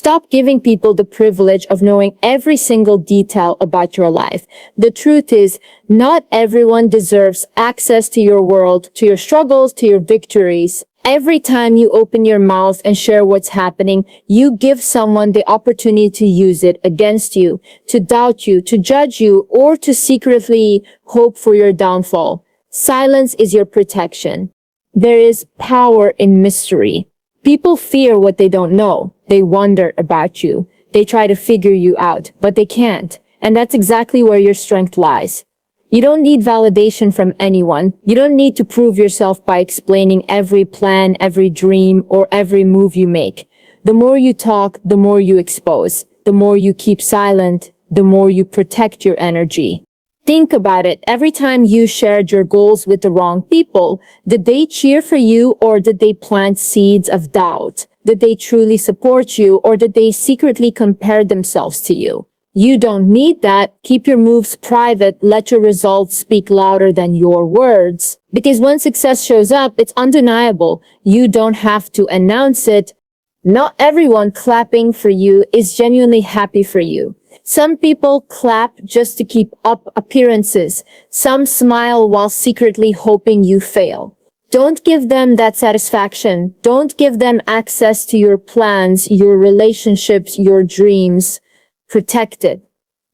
Stop giving people the privilege of knowing every single detail about your life. The truth is, not everyone deserves access to your world, to your struggles, to your victories. Every time you open your mouth and share what's happening, you give someone the opportunity to use it against you, to doubt you, to judge you, or to secretly hope for your downfall. Silence is your protection. There is power in mystery. People fear what they don't know. They wonder about you. They try to figure you out, but they can't. And that's exactly where your strength lies. You don't need validation from anyone. You don't need to prove yourself by explaining every plan, every dream, or every move you make. The more you talk, the more you expose. The more you keep silent, the more you protect your energy. Think about it. Every time you shared your goals with the wrong people, did they cheer for you or did they plant seeds of doubt? Did they truly support you or did they secretly compare themselves to you? You don't need that. Keep your moves private. Let your results speak louder than your words. Because when success shows up, it's undeniable. You don't have to announce it. Not everyone clapping for you is genuinely happy for you. Some people clap just to keep up appearances. Some smile while secretly hoping you fail. Don't give them that satisfaction. Don't give them access to your plans, your relationships, your dreams. Protect it.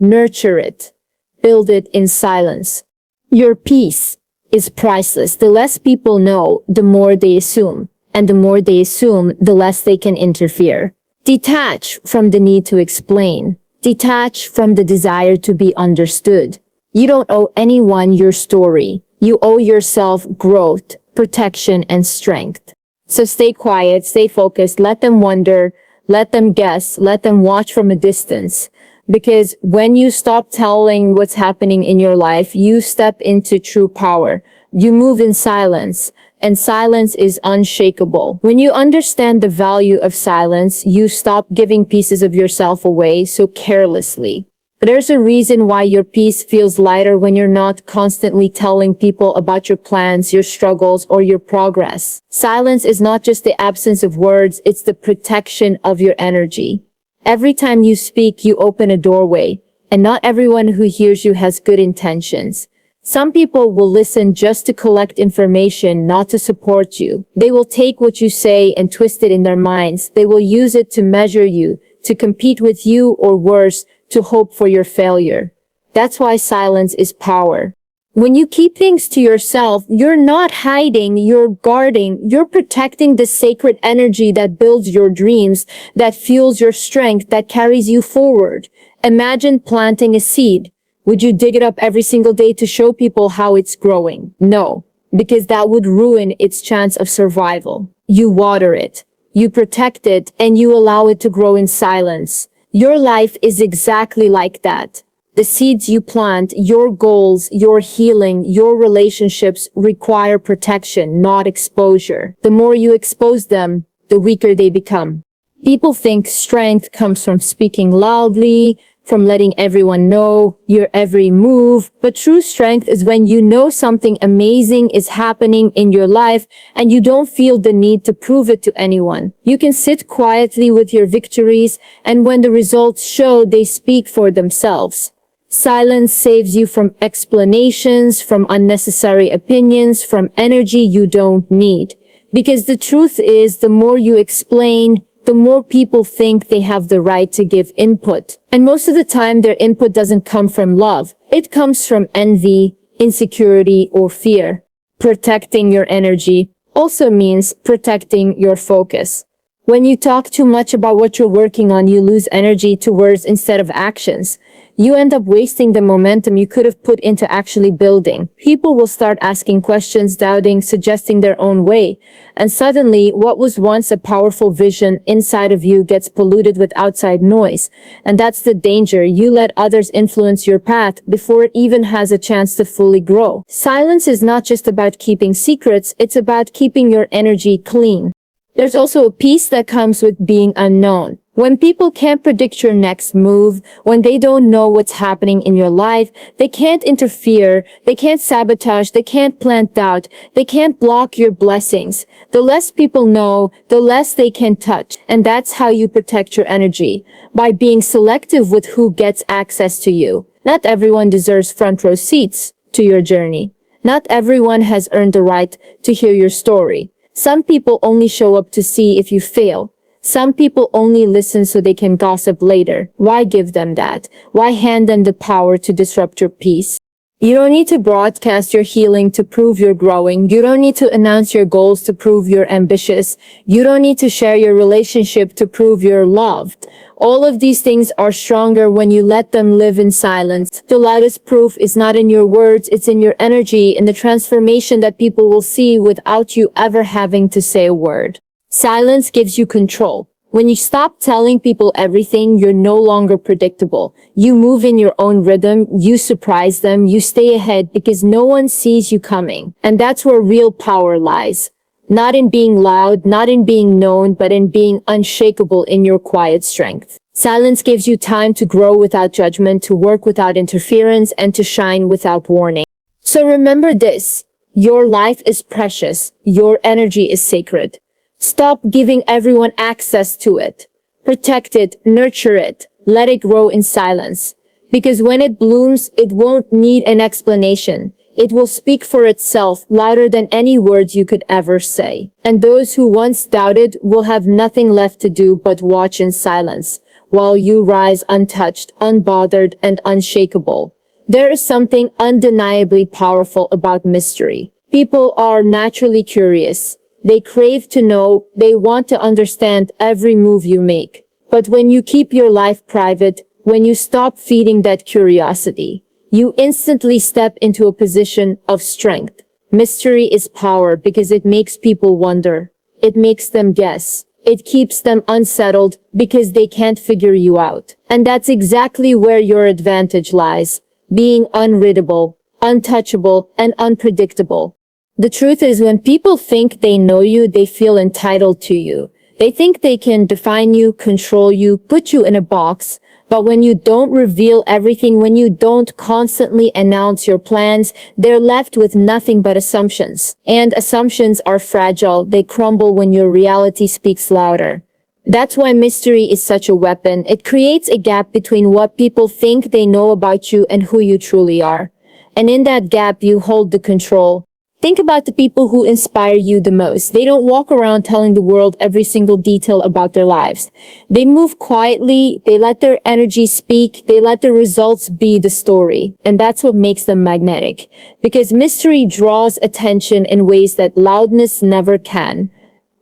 Nurture it. Build it in silence. Your peace is priceless. The less people know, the more they assume. And the more they assume, the less they can interfere. Detach from the need to explain. Detach from the desire to be understood. You don't owe anyone your story. You owe yourself growth, protection, and strength. So stay quiet, stay focused, let them wonder, let them guess, let them watch from a distance. Because when you stop telling what's happening in your life, you step into true power. You move in silence. And silence is unshakable. When you understand the value of silence, you stop giving pieces of yourself away so carelessly. There's a reason why your peace feels lighter when you're not constantly telling people about your plans, your struggles, or your progress. Silence is not just the absence of words, it's the protection of your energy. Every time you speak, you open a doorway, and not everyone who hears you has good intentions. Some people will listen just to collect information, not to support you. They will take what you say and twist it in their minds. They will use it to measure you, to compete with you, or worse, to hope for your failure. That's why silence is power. When you keep things to yourself, you're not hiding, you're guarding, you're protecting the sacred energy that builds your dreams, that fuels your strength, that carries you forward. Imagine planting a seed. Would you dig it up every single day to show people how it's growing? No, because that would ruin its chance of survival. You water it, you protect it, and you allow it to grow in silence. Your life is exactly like that. The seeds you plant, your goals, your healing, your relationships require protection, not exposure. The more you expose them, the weaker they become. People think strength comes from speaking loudly, from letting everyone know your every move. But true strength is when you know something amazing is happening in your life and you don't feel the need to prove it to anyone. You can sit quietly with your victories, and when the results show, they speak for themselves. Silence saves you from explanations, from unnecessary opinions, from energy you don't need. Because the truth is, the more you explain, the more people think they have the right to give input. And most of the time, their input doesn't come from love. It comes from envy, insecurity, or fear. Protecting your energy also means protecting your focus. When you talk too much about what you're working on, you lose energy to words instead of actions. You end up wasting the momentum you could have put into actually building. People will start asking questions, doubting, suggesting their own way. And suddenly, what was once a powerful vision inside of you gets polluted with outside noise. And that's the danger. You let others influence your path before it even has a chance to fully grow. Silence is not just about keeping secrets, it's about keeping your energy clean. There's also a peace that comes with being unknown. When people can't predict your next move, when they don't know what's happening in your life, they can't interfere, they can't sabotage, they can't plant doubt, they can't block your blessings. The less people know, the less they can touch. And that's how you protect your energy, by being selective with who gets access to you. Not everyone deserves front row seats to your journey. Not everyone has earned the right to hear your story. Some people only show up to see if you fail. Some people only listen so they can gossip later. Why give them that? Why hand them the power to disrupt your peace? You don't need to broadcast your healing to prove you're growing. You don't need to announce your goals to prove you're ambitious. You don't need to share your relationship to prove you're loved. All of these things are stronger when you let them live in silence. The loudest proof is not in your words, it's in your energy, in the transformation that people will see without you ever having to say a word. Silence gives you control. When you stop telling people everything, you're no longer predictable. You move in your own rhythm, you surprise them, you stay ahead because no one sees you coming. And that's where real power lies. Not in being loud, not in being known, but in being unshakable in your quiet strength. Silence gives you time to grow without judgment, to work without interference, and to shine without warning. So remember this, your life is precious, your energy is sacred. Stop giving everyone access to it. Protect it, nurture it, let it grow in silence. Because when it blooms, it won't need an explanation. It will speak for itself louder than any words you could ever say. And those who once doubted will have nothing left to do but watch in silence, while you rise untouched, unbothered, and unshakable. There is something undeniably powerful about mystery. People are naturally curious. They crave to know, they want to understand every move you make. But when you keep your life private, when you stop feeding that curiosity, you instantly step into a position of strength. Mystery is power because it makes people wonder. It makes them guess. It keeps them unsettled because they can't figure you out. And that's exactly where your advantage lies, being unreadable, untouchable, and unpredictable. The truth is, when people think they know you, they feel entitled to you. They think they can define you, control you, put you in a box. But when you don't reveal everything, when you don't constantly announce your plans, they're left with nothing but assumptions. And assumptions are fragile. They crumble when your reality speaks louder. That's why mystery is such a weapon. It creates a gap between what people think they know about you and who you truly are. And in that gap, you hold the control. Think about the people who inspire you the most. They don't walk around telling the world every single detail about their lives. They move quietly, they let their energy speak, they let the results be the story. And that's what makes them magnetic. Because mystery draws attention in ways that loudness never can.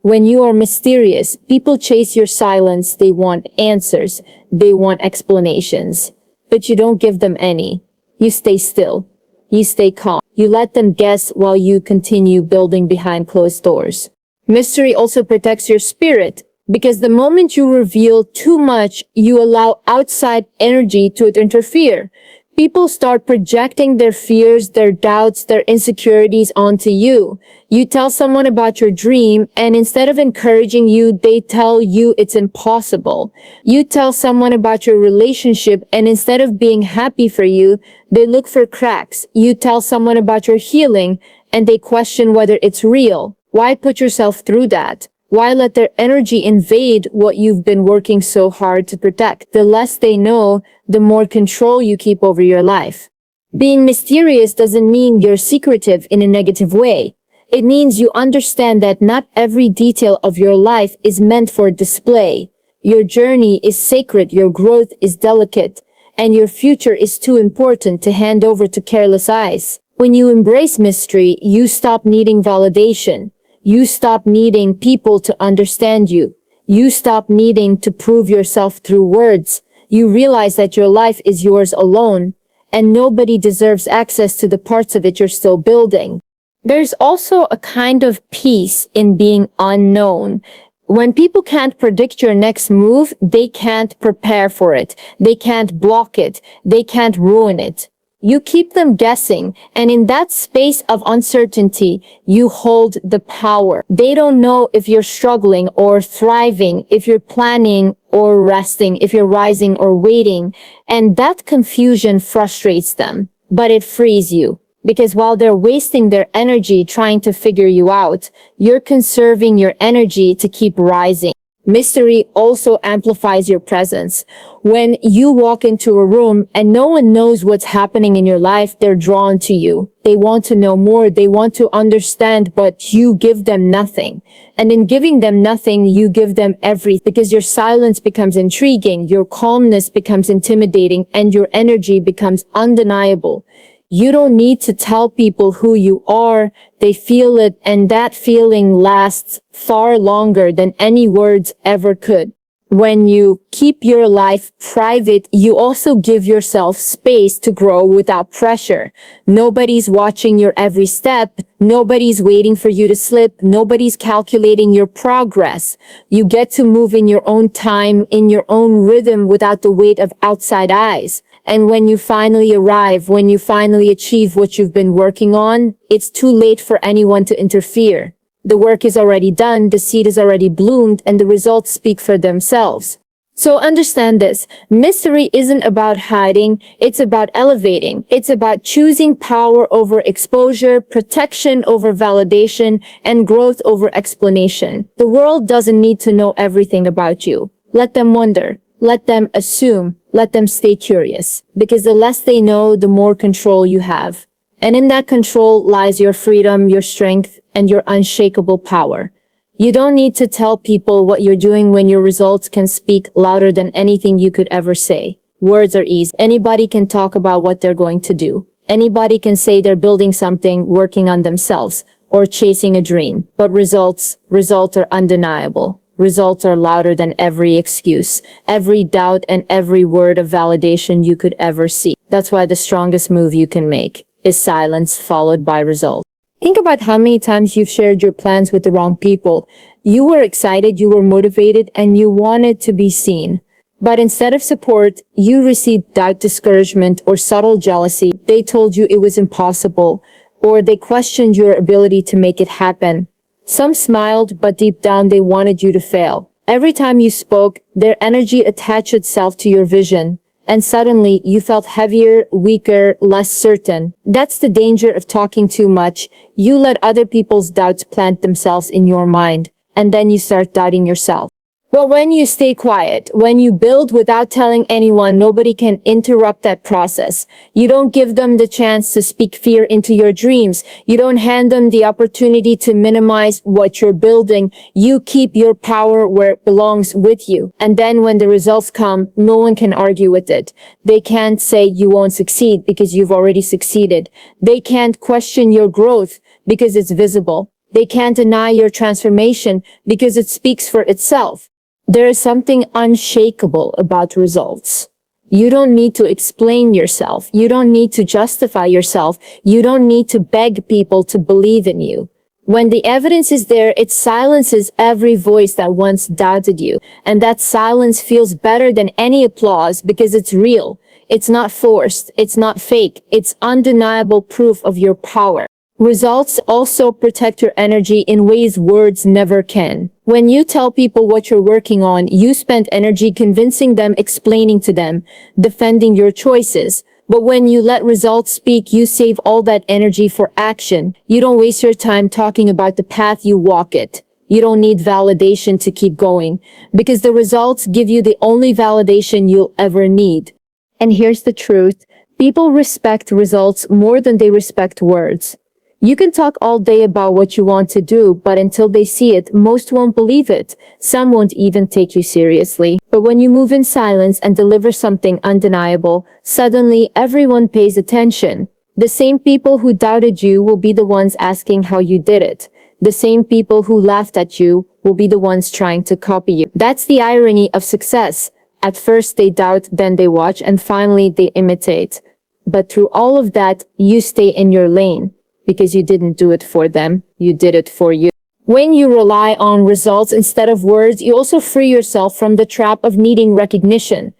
When you are mysterious, people chase your silence. They want answers. They want explanations. But you don't give them any. You stay still. You stay calm. You let them guess while you continue building behind closed doors. Mystery also protects your spirit, because the moment you reveal too much, you allow outside energy to interfere. People start projecting their fears, their doubts, their insecurities onto you. You tell someone about your dream, and instead of encouraging you, they tell you it's impossible. You tell someone about your relationship, and instead of being happy for you, they look for cracks. You tell someone about your healing, and they question whether it's real. Why put yourself through that? Why let their energy invade what you've been working so hard to protect? The less they know, the more control you keep over your life. Being mysterious doesn't mean you're secretive in a negative way. It means you understand that not every detail of your life is meant for display. Your journey is sacred, your growth is delicate, and your future is too important to hand over to careless eyes. When you embrace mystery, you stop needing validation. You stop needing people to understand you. You stop needing to prove yourself through words. You realize that your life is yours alone, and nobody deserves access to the parts of it you're still building. There's also a kind of peace in being unknown. When people can't predict your next move, they can't prepare for it. They can't block it. They can't ruin it. You keep them guessing, and in that space of uncertainty, you hold the power. They don't know if you're struggling or thriving, if you're planning or resting, if you're rising or waiting, and that confusion frustrates them, but it frees you. Because while they're wasting their energy trying to figure you out, you're conserving your energy to keep rising. Mystery also amplifies your presence. When you walk into a room and no one knows what's happening in your life, they're drawn to you. They want to know more. They want to understand, but you give them nothing. And in giving them nothing, you give them everything, because your silence becomes intriguing, your calmness becomes intimidating, and your energy becomes undeniable. You don't need to tell people who you are. They feel it, and that feeling lasts far longer than any words ever could. When you keep your life private, you also give yourself space to grow without pressure. Nobody's watching your every step. Nobody's waiting for you to slip. Nobody's calculating your progress. You get to move in your own time, in your own rhythm, without the weight of outside eyes. And when you finally arrive, when you finally achieve what you've been working on, it's too late for anyone to interfere. The work is already done, the seed is already bloomed, and the results speak for themselves. So understand this. Mystery isn't about hiding, it's about elevating. It's about choosing power over exposure, protection over validation, and growth over explanation. The world doesn't need to know everything about you. Let them wonder. Let them assume. Let them stay curious. Because the less they know, the more control you have. And in that control lies your freedom, your strength, and your unshakable power. You don't need to tell people what you're doing when your results can speak louder than anything you could ever say. Words are easy. Anybody can talk about what they're going to do. Anybody can say they're building something, working on themselves, or chasing a dream. But results are undeniable. Results are louder than every excuse, every doubt, and every word of validation you could ever see. That's why the strongest move you can make is silence followed by results. Think about how many times you've shared your plans with the wrong people. You were excited, you were motivated, and you wanted to be seen. But instead of support, you received doubt, discouragement, or subtle jealousy. They told you it was impossible, or they questioned your ability to make it happen. Some smiled, but deep down they wanted you to fail. Every time you spoke, their energy attached itself to your vision, and suddenly you felt heavier, weaker, less certain. That's the danger of talking too much. You let other people's doubts plant themselves in your mind, and then you start doubting yourself. But when you stay quiet, when you build without telling anyone, nobody can interrupt that process. You don't give them the chance to speak fear into your dreams. You don't hand them the opportunity to minimize what you're building. You keep your power where it belongs, with you. And then when the results come, no one can argue with it. They can't say you won't succeed because you've already succeeded. They can't question your growth because it's visible. They can't deny your transformation because it speaks for itself. There is something unshakable about results. You don't need to explain yourself. You don't need to justify yourself. You don't need to beg people to believe in you. When the evidence is there, it silences every voice that once doubted you. And that silence feels better than any applause because it's real. It's not forced. It's not fake. It's undeniable proof of your power. Results also protect your energy in ways words never can. When you tell people what you're working on, you spend energy convincing them, explaining to them, defending your choices. But when you let results speak, you save all that energy for action. You don't waste your time talking about the path, you walk it. You don't need validation to keep going, because the results give you the only validation you'll ever need. And here's the truth. People respect results more than they respect words. You can talk all day about what you want to do, but until they see it, most won't believe it. Some won't even take you seriously. But when you move in silence and deliver something undeniable, suddenly everyone pays attention. The same people who doubted you will be the ones asking how you did it. The same people who laughed at you will be the ones trying to copy you. That's the irony of success. At first they doubt, then they watch, and finally they imitate. But through all of that, you stay in your lane. Because you didn't do it for them, you did it for you. When you rely on results instead of words, you also free yourself from the trap of needing recognition.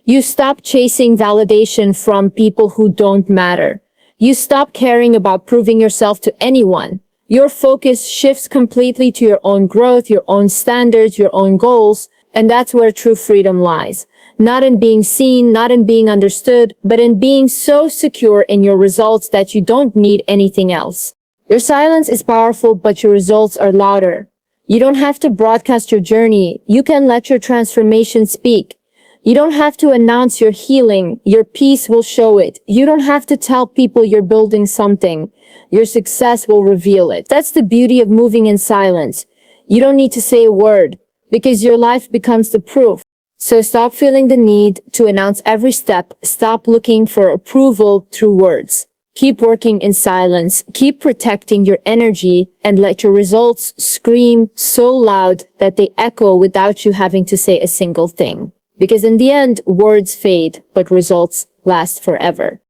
You stop chasing validation from people who don't matter. You stop caring about proving yourself to anyone. Your focus shifts completely to your own growth, your own standards, your own goals, and that's where true freedom lies. Not in being seen, not in being understood, but in being so secure in your results that you don't need anything else. Your silence is powerful, but your results are louder. You don't have to broadcast your journey. You can let your transformation speak. You don't have to announce your healing. Your peace will show it. You don't have to tell people you're building something. Your success will reveal it. That's the beauty of moving in silence. You don't need to say a word because your life becomes the proof. So stop feeling the need to announce every step. Stop looking for approval through words. Keep working in silence. Keep protecting your energy and let your results scream so loud that they echo without you having to say a single thing. Because in the end, words fade, but results last forever.